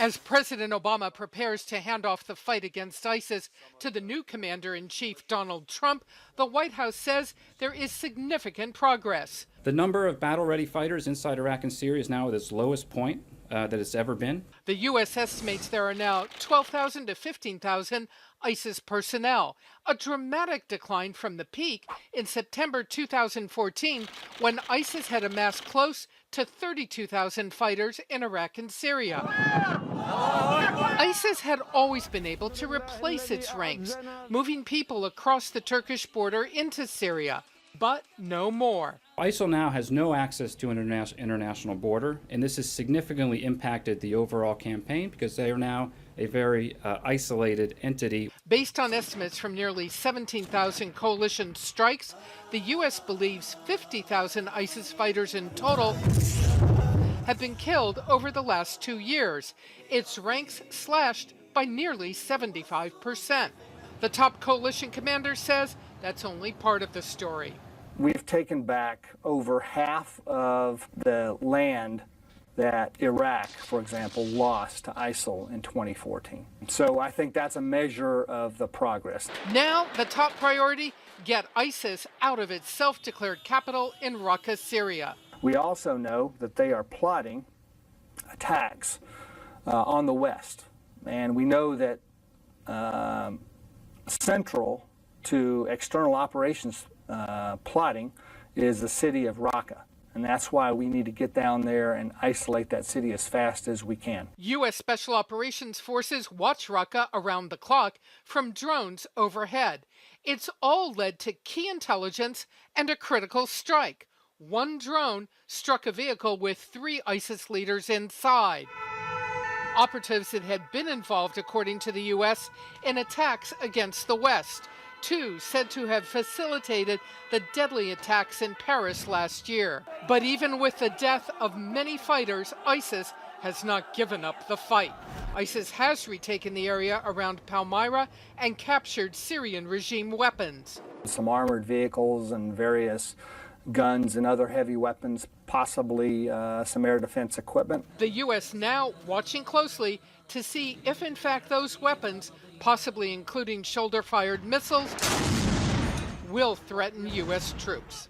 As President Obama prepares to hand off the fight against ISIS to the new commander-in-chief, Donald Trump, the White House says there is significant progress. The number of battle-ready fighters inside Iraq and Syria is now at its lowest point that it's ever been. The U.S. estimates there are now 12,000 to 15,000 ISIS personnel, a dramatic decline from the peak in September 2014 when ISIS had amassed close to 32,000 fighters in Iraq and Syria. ISIS had always been able to replace its ranks, moving people across the Turkish border into Syria, but no more. ISIL now has no access to an international border, and this has significantly impacted the overall campaign because they are now a very isolated entity. Based on estimates from nearly 17,000 coalition strikes, the U.S. believes 50,000 ISIS fighters in total have been killed over the last 2 years, its ranks slashed by nearly 75%. The top coalition commander says that's only part of the story. We've taken back over half of the land that Iraq, for example, lost to ISIL in 2014. So I think that's a measure of the progress. Now, the top priority, get ISIS out of its self-declared capital in Raqqa, Syria. We also know that they are plotting attacks on the West. And we know that central to external operations plotting is the city of Raqqa. And that's why we need to get down there and isolate that city as fast as we can. U.S. Special Operations Forces watch Raqqa around the clock from drones overhead. It's all led to key intelligence and a critical strike. One drone struck a vehicle with 3 ISIS leaders inside. Operatives that had been involved, according to the U.S., in attacks against the West. 2 said to have facilitated the deadly attacks in Paris last year. But even with the death of many fighters, ISIS has not given up the fight. ISIS has retaken the area around Palmyra and captured Syrian regime weapons. Some armored vehicles and various guns and other heavy weapons, possibly some air defense equipment. The U.S. now watching closely to see if in fact those weapons, possibly including shoulder-fired missiles, will threaten U.S. troops.